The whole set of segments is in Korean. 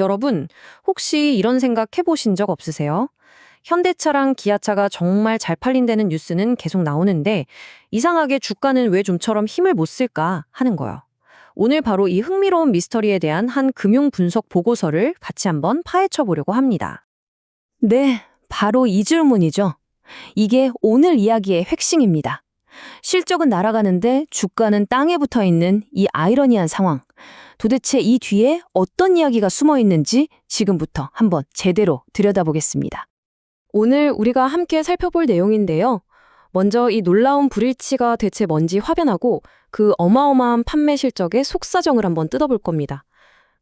여러분, 혹시 이런 생각 해보신 적 없으세요? 현대차랑 기아차가 정말 잘 팔린다는 뉴스는 계속 나오는데 이상하게 주가는 왜 좀처럼 힘을 못 쓸까 하는 거요. 오늘 바로 이 흥미로운 미스터리에 대한 한 금융 분석 보고서를 같이 한번 파헤쳐 보려고 합니다. 네, 바로 이 질문이죠. 이게 오늘 이야기의 핵심입니다. 실적은 날아가는데 주가는 땅에 붙어 있는 이 아이러니한 상황. 도대체 이 뒤에 어떤 이야기가 숨어 있는지 지금부터 한번 제대로 들여다보겠습니다. 오늘 우리가 함께 살펴볼 내용인데요. 먼저 이 놀라운 불일치가 대체 뭔지 확인하고 그 어마어마한 판매 실적의 속사정을 한번 뜯어볼 겁니다.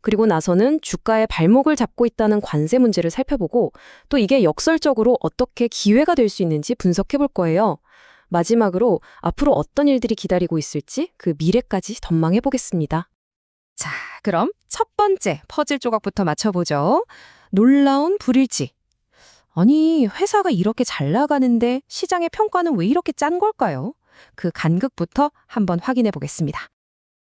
그리고 나서는 주가의 발목을 잡고 있다는 관세 문제를 살펴보고 또 이게 역설적으로 어떻게 기회가 될 수 있는지 분석해 볼 거예요. 마지막으로 앞으로 어떤 일들이 기다리고 있을지 그 미래까지 전망해 보겠습니다. 자, 그럼 첫 번째 퍼즐 조각부터 맞춰보죠. 놀라운 불일치. 아니, 회사가 이렇게 잘 나가는데 시장의 평가는 왜 이렇게 짠 걸까요? 그 간극부터 한번 확인해 보겠습니다.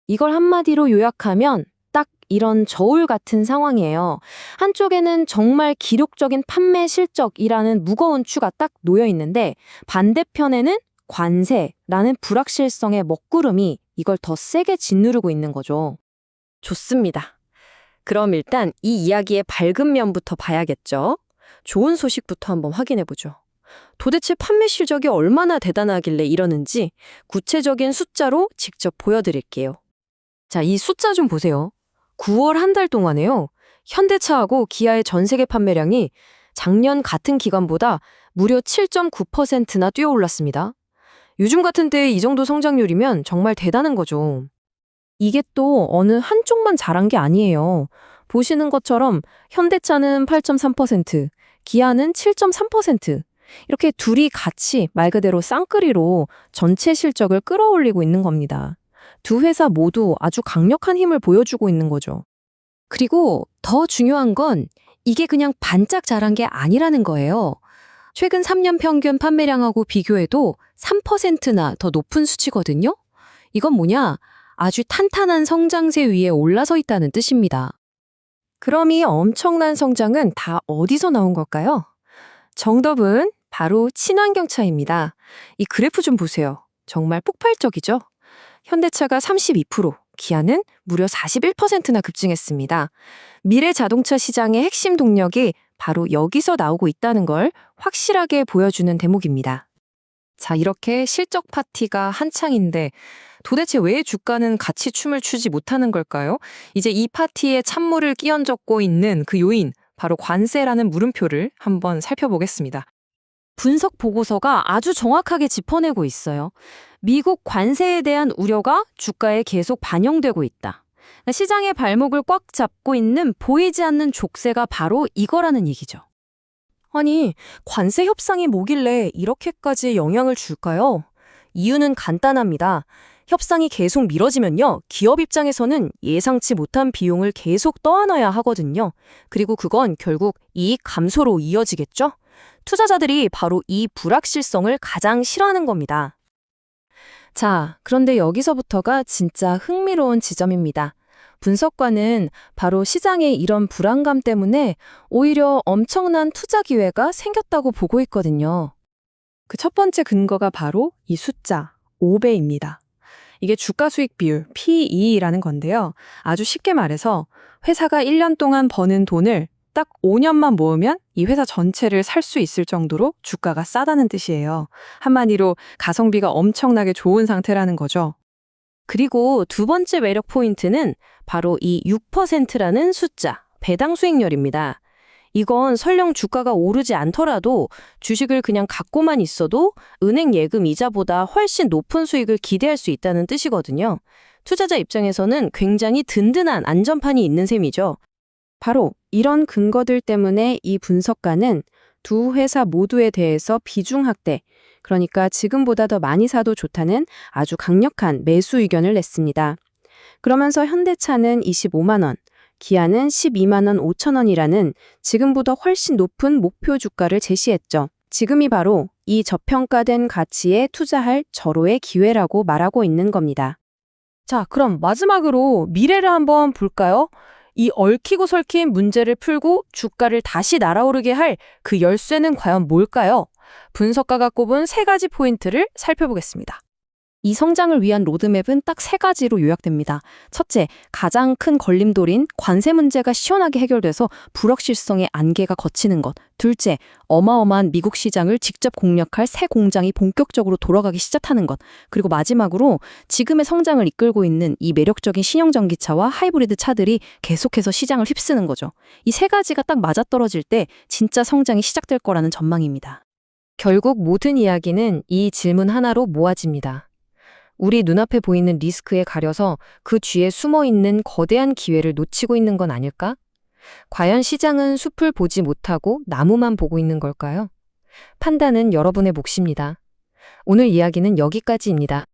이걸 한마디로 요약하면 딱 이런 저울 같은 상황이에요. 한쪽에는 정말 기록적인 판매 실적이라는 무거운 추가 딱 놓여 있는데 반대편에는 관세라는 불확실성의 먹구름이 이걸 더 세게 짓누르고 있는 거죠. 좋습니다. 그럼 일단 이 이야기의 밝은 면부터 봐야겠죠. 좋은 소식부터 한번 확인해보죠. 도대체 판매 실적이 얼마나 대단하길래 이러는지 구체적인 숫자로 직접 보여드릴게요. 자, 이 숫자 좀 보세요. 9월 한 달 동안에요. 현대차하고 기아의 전 세계 판매량이 작년 같은 기간보다 무려 7.9%나 뛰어올랐습니다. 요즘 같은 때에 이 정도 성장률이면 정말 대단한 거죠. 이게 또 어느 한쪽만 잘한 게 아니에요. 보시는 것처럼 현대차는 8.3%, 기아는 7.3%. 이렇게 둘이 같이 말 그대로 쌍끌이로 전체 실적을 끌어올리고 있는 겁니다. 두 회사 모두 아주 강력한 힘을 보여주고 있는 거죠. 그리고 더 중요한 건 이게 그냥 반짝 잘한 게 아니라는 거예요. 최근 3년 평균 판매량하고 비교해도 3%나 더 높은 수치거든요. 이건 뭐냐? 아주 탄탄한 성장세 위에 올라서 있다는 뜻입니다. 그럼 이 엄청난 성장은 다 어디서 나온 걸까요? 정답은 바로 친환경차입니다. 이 그래프 좀 보세요. 정말 폭발적이죠? 현대차가 32%, 기아는 무려 41%나 급증했습니다. 미래 자동차 시장의 핵심 동력이 바로 여기서 나오고 있다는 걸 확실하게 보여주는 대목입니다. 자, 이렇게 실적 파티가 한창인데 도대체 왜 주가는 같이 춤을 추지 못하는 걸까요? 이제 이 파티에 찬물을 끼얹고 있는 그 요인, 바로 관세라는 물음표를 한번 살펴보겠습니다. 분석 보고서가 아주 정확하게 짚어내고 있어요. 미국 관세에 대한 우려가 주가에 계속 반영되고 있다. 시장의 발목을 꽉 잡고 있는 보이지 않는 족쇄가 바로 이거라는 얘기죠. 아니, 관세 협상이 뭐길래 이렇게까지 영향을 줄까요? 이유는 간단합니다. 협상이 계속 미뤄지면요, 기업 입장에서는 예상치 못한 비용을 계속 떠안아야 하거든요. 그리고 그건 결국 이익 감소로 이어지겠죠? 투자자들이 바로 이 불확실성을 가장 싫어하는 겁니다. 자, 그런데 여기서부터가 진짜 흥미로운 지점입니다. 분석관은 바로 시장의 이런 불안감 때문에 오히려 엄청난 투자 기회가 생겼다고 보고 있거든요. 그 첫 번째 근거가 바로 이 숫자, 5배입니다. 이게 주가 수익 비율, PE라는 건데요. 아주 쉽게 말해서 회사가 1년 동안 버는 돈을 딱 5년만 모으면 이 회사 전체를 살 수 있을 정도로 주가가 싸다는 뜻이에요. 한마디로 가성비가 엄청나게 좋은 상태라는 거죠. 그리고 두 번째 매력 포인트는 바로 이 6%라는 숫자, 배당 수익률입니다. 이건 설령 주가가 오르지 않더라도 주식을 그냥 갖고만 있어도 은행 예금 이자보다 훨씬 높은 수익을 기대할 수 있다는 뜻이거든요. 투자자 입장에서는 굉장히 든든한 안전판이 있는 셈이죠. 바로 이런 근거들 때문에 이 분석가는 두 회사 모두에 대해서 비중 확대, 그러니까 지금보다 더 많이 사도 좋다는 아주 강력한 매수 의견을 냈습니다. 그러면서 현대차는 25만 원, 기아는 12만 원 5천 원이라는 지금보다 훨씬 높은 목표 주가를 제시했죠. 지금이 바로 이 저평가된 가치에 투자할 절호의 기회라고 말하고 있는 겁니다. 자, 그럼 마지막으로 미래를 한번 볼까요? 이 얽히고 설킨 문제를 풀고 주가를 다시 날아오르게 할 그 열쇠는 과연 뭘까요? 분석가가 꼽은 세 가지 포인트를 살펴보겠습니다. 이 성장을 위한 로드맵은 딱 세 가지로 요약됩니다. 첫째, 가장 큰 걸림돌인 관세 문제가 시원하게 해결돼서 불확실성의 안개가 걷히는 것. 둘째, 어마어마한 미국 시장을 직접 공략할 새 공장이 본격적으로 돌아가기 시작하는 것. 그리고 마지막으로 지금의 성장을 이끌고 있는 이 매력적인 신형전기차와 하이브리드 차들이 계속해서 시장을 휩쓰는 거죠. 이 세 가지가 딱 맞아떨어질 때 진짜 성장이 시작될 거라는 전망입니다. 결국 모든 이야기는 이 질문 하나로 모아집니다. 우리 눈앞에 보이는 리스크에 가려서 그 뒤에 숨어 있는 거대한 기회를 놓치고 있는 건 아닐까? 과연 시장은 숲을 보지 못하고 나무만 보고 있는 걸까요? 판단은 여러분의 몫입니다. 오늘 이야기는 여기까지입니다.